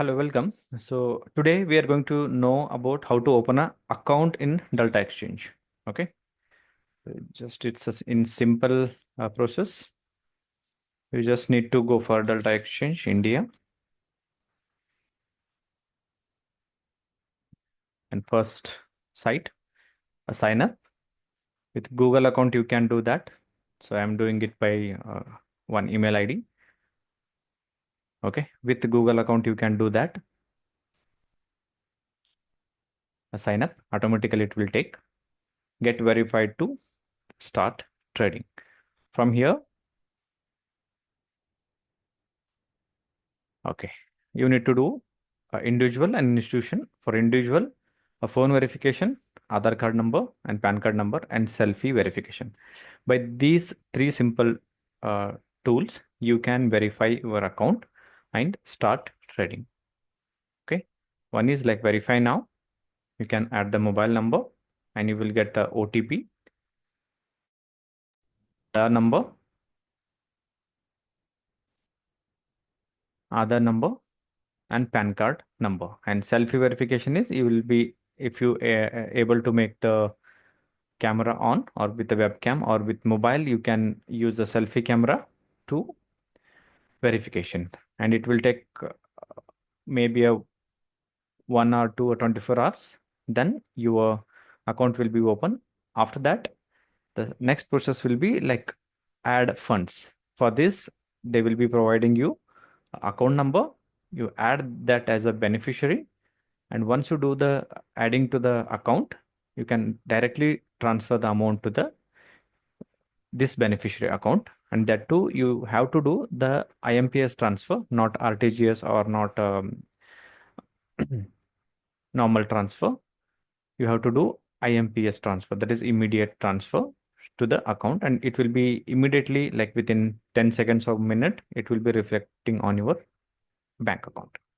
Hello, welcome. So today we are going to know about how to open a account in Delta Exchange. Okay, just in simple process. You just need to go for Delta Exchange India, and first site a sign up with Google account. You can do that. So I'm doing it by one email ID. Okay, with Google account you can do that. A sign up automatically it will take. Get verified to start trading. From here, okay, you need to do individual and institution. For individual, a phone verification, Aadhaar card number and PAN card number, and selfie verification. By these three simple uh, tools, you can verify your account and start trading. Okay, one is like verify now. You can add the mobile number and you will get the OTP, the number, Aadhaar number, and PAN card number. And selfie verification is you will be if you able to make the camera on or with the webcam or with mobile, you can use a selfie camera to verification, and it will take maybe a 1 or 2 or 24 hours. Then your account will be open. After that, the next process will be like add funds. For this, they will be providing you account number. You add that as a beneficiary, and once you do the adding to the account, you can directly transfer the amount to the this beneficiary account, and that too you have to do the IMPS transfer, not RTGS or not normal transfer. You have to do IMPS transfer, that is immediate transfer to the account, and it will be immediately like within 10 seconds or minute it will be reflecting on your bank account.